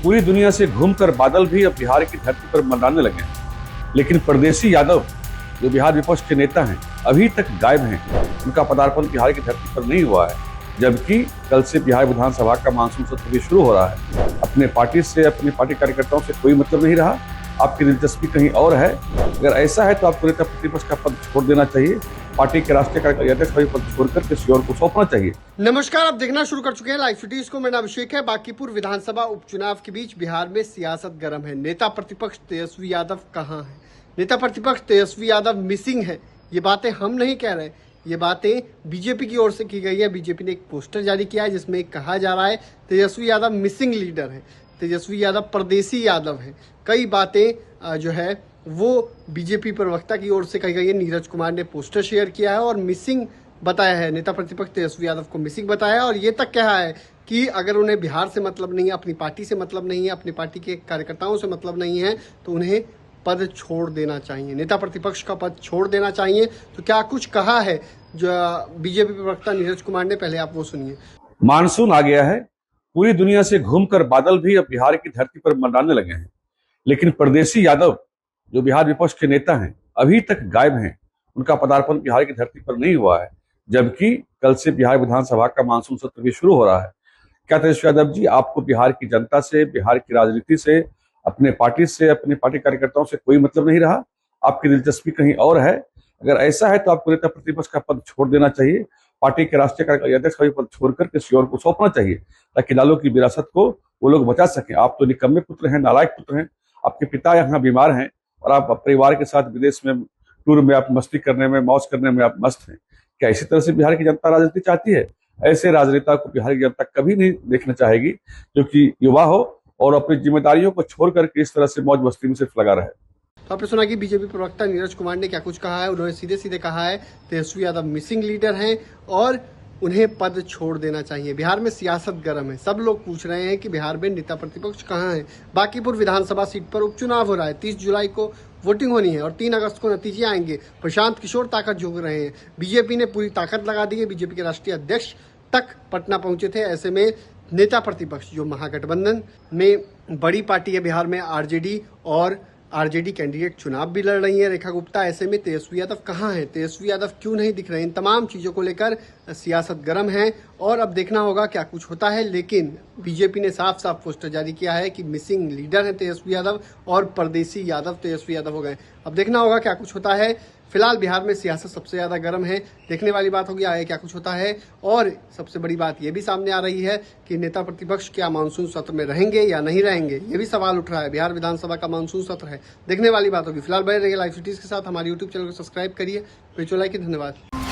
पूरी दुनिया से घूमकर बादल भी अब बिहार की धरती पर मंडराने लगे हैं। लेकिन परदेसी यादव जो बिहार विपक्ष के नेता हैं अभी तक गायब हैं। उनका पदार्पण बिहार की धरती पर नहीं हुआ है, जबकि कल से बिहार विधानसभा का मानसून सत्र भी शुरू हो रहा है। अपने पार्टी से, अपने पार्टी कार्यकर्ताओं से कोई मतलब नहीं रहा। आपकी दिलचस्पी कहीं और है। अगर ऐसा है तो आपको नेता प्रतिपक्ष का पद छोड़ देना चाहिए। पार्टी के राष्ट्रीय कार्यकारी अध्यक्ष का पद छोड़कर किसी और को सौंपना चाहिए। नमस्कार, आप देखना शुरू कर चुके हैं लाइव सिटीज को। मेरा अभिषेक है। बांकीपुर विधानसभा उपचुनाव के बीच बिहार में सियासत गर्म है। नेता प्रतिपक्ष तेजस्वी यादव कहां है? नेता प्रतिपक्ष तेजस्वी यादव मिसिंग है। ये बातें हम नहीं कह रहे, ये बातें बीजेपी की ओर से की गई है। बीजेपी ने एक पोस्टर जारी किया है जिसमें कहा जा रहा है तेजस्वी यादव मिसिंग लीडर है, तेजस्वी यादव परदेसी यादव है। कई बातें जो है वो बीजेपी प्रवक्ता की ओर से कही गई है। नीरज कुमार ने पोस्टर शेयर किया है और मिसिंग बताया है। नेता प्रतिपक्ष तेजस्वी यादव को मिसिंग बताया है और ये तक कहा है कि अगर उन्हें बिहार से मतलब नहीं है, अपनी पार्टी से मतलब नहीं है, अपनी पार्टी के कार्यकर्ताओं से मतलब नहीं है, तो उन्हें पद छोड़ देना चाहिए, नेता प्रतिपक्ष का पद छोड़ देना चाहिए। तो क्या कुछ कहा है जो बीजेपी प्रवक्ता नीरज कुमार ने, पहले आप वो सुनिए। मानसून आ गया है। पूरी दुनिया से घूमकर बादल भी अब बिहार की धरती पर मंडराने लगे हैं। लेकिन परदेसी यादव जो बिहार विपक्ष के नेता हैं अभी तक गायब हैं। उनका पदार्पण बिहार की धरती पर नहीं हुआ है, जबकि कल से बिहार विधानसभा का मानसून सत्र भी शुरू हो रहा है। क्या तेजस्वी यादव जी, आपको बिहार की जनता से, बिहार की राजनीति से, अपने पार्टी से, अपने पार्टी कार्यकर्ताओं से कोई मतलब नहीं रहा? आपकी दिलचस्पी कहीं और है। अगर ऐसा है तो आपको नेता प्रतिपक्ष का पद छोड़ देना चाहिए। पार्टी के राष्ट्रीय कार्यकारी अध्यक्ष का पद छोड़कर किसी और को सौंपना चाहिए, ताकि लालू की विरासत को वो लोग बचा सकें। आप तो निकम्मे पुत्र हैं, नालायक पुत्र हैं। आपके पिता यहाँ बीमार हैं और आप परिवार के साथ विदेश में टूर में आप मस्ती करने में, मौज करने में आप मस्त हैं। क्या इसी तरह से बिहार की जनता राजनीति चाहती है? ऐसे राजनेता को बिहार की जनता कभी नहीं देखना चाहेगी, जो कि युवा हो और अपनी जिम्मेदारियों को छोड़ करके इस तरह से मौज मस्ती में सिर्फ लगा रहे। तो आपने सुना कि बीजेपी प्रवक्ता नीरज कुमार ने क्या कुछ कहा है। उन्होंने सीधे सीधे कहा है तेजस्वी यादव मिसिंग लीडर हैं और उन्हें पद छोड़ देना चाहिए। बिहार में सियासत गर्म है। सब लोग पूछ रहे हैं कि बिहार में नेता प्रतिपक्ष कहां है। बांकीपुर विधानसभा सीट पर उपचुनाव हो रहा है। 30 जुलाई को वोटिंग होनी है और 3 अगस्त को नतीजे आएंगे। प्रशांत किशोर ताकत झोंक रहे हैं। बीजेपी ने पूरी ताकत लगा दी है। बीजेपी के राष्ट्रीय अध्यक्ष तक पटना पहुंचे थे। ऐसे में नेता प्रतिपक्ष जो महागठबंधन में बड़ी पार्टी है बिहार में, आरजेडी और आरजेडी कैंडिडेट चुनाव भी लड़ रही है, रेखा गुप्ता। ऐसे में तेजस्वी यादव कहाँ हैं? तेजस्वी यादव क्यों नहीं दिख रहे? इन तमाम चीजों को लेकर सियासत गर्म है और अब देखना होगा क्या कुछ होता है। लेकिन बीजेपी ने साफ साफ पोस्टर जारी किया है कि मिसिंग लीडर है तेजस्वी यादव और परदेसी यादव तेजस्वी यादव हो गए। अब देखना होगा क्या कुछ होता है। फिलहाल बिहार में सियासत सबसे ज्यादा गर्म है। देखने वाली बात होगी आगे क्या कुछ होता है। और सबसे बड़ी बात यह भी सामने आ रही है कि नेता प्रतिपक्ष क्या मानसून सत्र में रहेंगे या नहीं रहेंगे, ये भी सवाल उठ रहा है। बिहार विधानसभा का मानसून सत्र है, देखने वाली बात होगी। फिलहाल बने रहिए लाइव सिटीज के साथ। हमारे यूट्यूब चैनल को सब्सक्राइब करिए, वीडियो लाइक, धन्यवाद।